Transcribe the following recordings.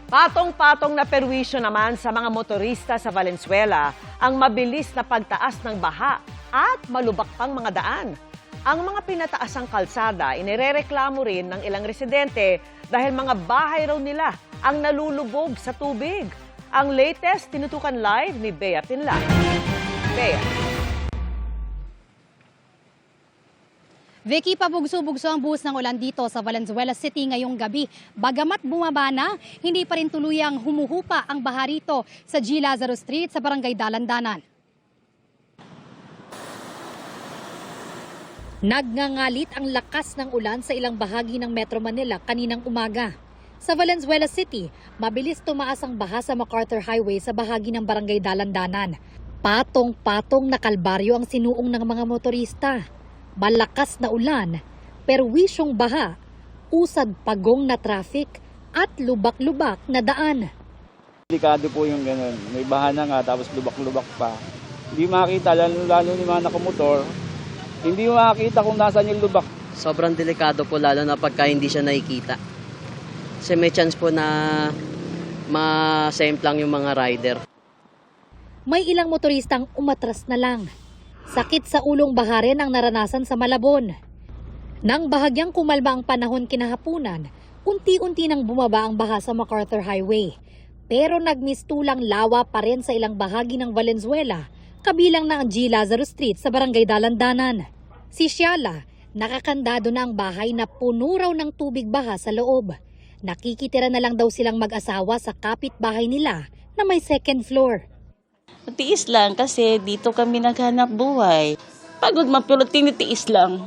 Patong-patong na perwisyo naman sa mga motorista sa Valenzuela ang mabilis na pagtaas ng baha at malubak pang mga daan. Ang mga pinataasang kalsada inirereklamo rin ng ilang residente dahil mga bahay raw nila ang nalulubog sa tubig. Ang latest, tinutukan live ni Bea Pinla. Bea. Vicky, pabugso-bugso ang buhos ng ulan dito sa Valenzuela City ngayong gabi. Bagamat bumaba na, hindi pa rin tuluyang humuhupa ang baha rito sa G. Lazaro Street sa Barangay Dalandanan. Nagngangalit ang lakas ng ulan sa ilang bahagi ng Metro Manila kaninang umaga. Sa Valenzuela City, mabilis tumaas ang baha sa MacArthur Highway sa bahagi ng Barangay Dalandanan. Patong-patong na kalbaryo ang sinuong ng mga motorista. Malakas na ulan, perwisyong baha, usad pagong na traffic at lubak-lubak na daan. Delikado po yung ganun. May baha na nga tapos lubak-lubak pa. Hindi makita, lalo ni mga nakamotor, hindi makita kung nasaan yung lubak. Sobrang delikado po lalo na pagka hindi siya nakikita. Kasi may chance po na ma-semplang yung mga rider. May ilang motoristang umatras na lang. Sakit sa ulong baha rin ang naranasan sa Malabon. Nang bahagyang kumalma ang panahon kinahapunan, unti-unti nang bumaba ang baha sa MacArthur Highway. Pero nagmistulang lawa pa rin sa ilang bahagi ng Valenzuela, kabilang na ang G. Lazaro Street sa Barangay Dalandanan. Si Shiala, nakakandado na ang bahay na puno raw ng tubig baha sa loob. Nakikitira na lang daw silang mag-asawa sa kapitbahay nila na may second floor. Tiis lang kasi dito kami naghanap buhay. Pagod man pero tinitiis lang.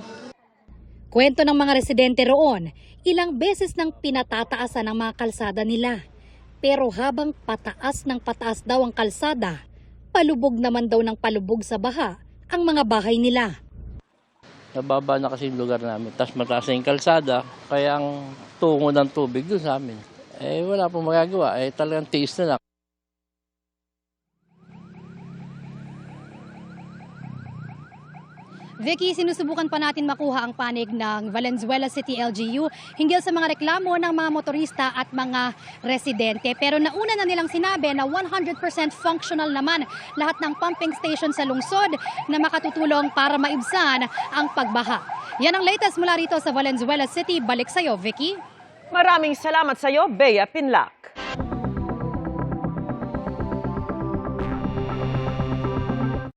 Kwento ng mga residente roon, ilang beses nang pinatataasan ang mga kalsada nila. Pero habang pataas ng pataas daw ang kalsada, palubog naman daw ng palubog sa baha ang mga bahay nila. Nababa na kasi yung lugar namin, tapos mataas na yung kalsada, kaya ang tungo ng tubig doon sa amin. Wala pong magagawa, talagang tiis na lang. Vicky, sinusubukan pa natin makuha ang panig ng Valenzuela City LGU hinggil sa mga reklamo ng mga motorista at mga residente. Pero nauna na nilang sinabi na 100% functional naman lahat ng pumping station sa lungsod na makatutulong para maibsan ang pagbaha. Yan ang latest mula rito sa Valenzuela City. Balik sa'yo, Vicky. Maraming salamat sa iyo, Bea Pinla.